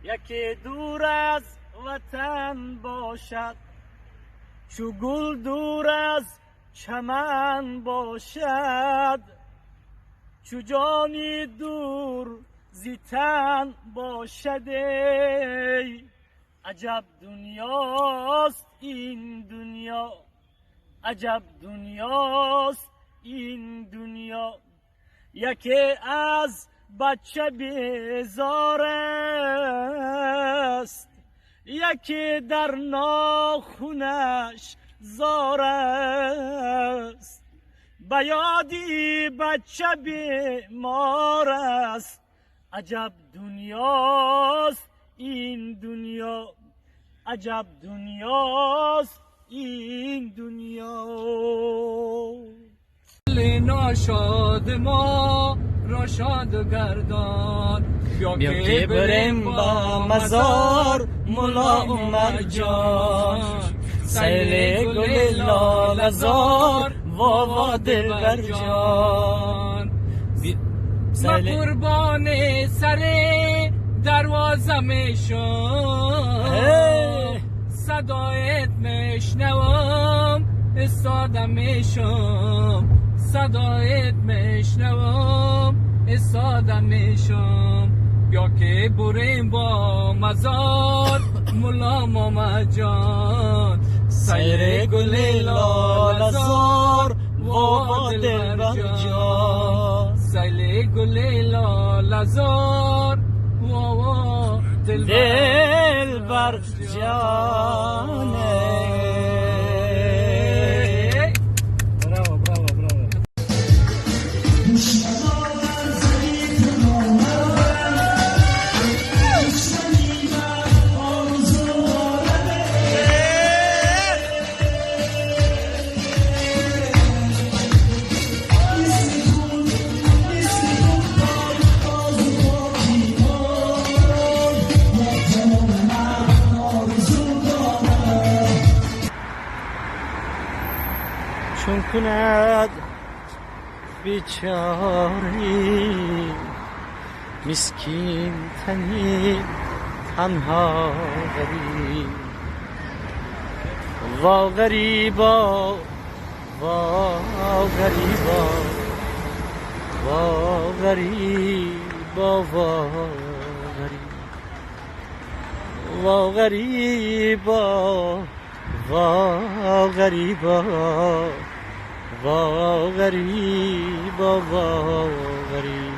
یکی دور از وطن باشد، چو گل دور از چمن باشد، چو جانی دور زی تن باشد. ای عجب دنیاست این دنیا، عجب دنیاست این دنیا. یکی از بچه بیزار است، یکی در ناخونش زار است. بیادی بچه بیمار است، عجب دنیاست این دنیا، عجب دنیاست این دنیا. ناشاد ما را شاد گردان، بیا که بریم با مزار مولا عمر جان. سیل گل لاله زار واوا دلبر جان. ما قربان سر دروازه میشم، صدایت میشنوم استاده میشم، صدایت میشنوم استاده میشم. بیا که بریم با مزار مولا محمد جان. سیر گل لاله زار واوا دلبر جان. سیل گل لاله زار واوا دلبر جان. چون کند بیچاری مسکین تنی تنها غریب. وا غریبا وا غریبا وا غریبا وا غریب وا غریبا وا غریبا وا غریبا وا غریب.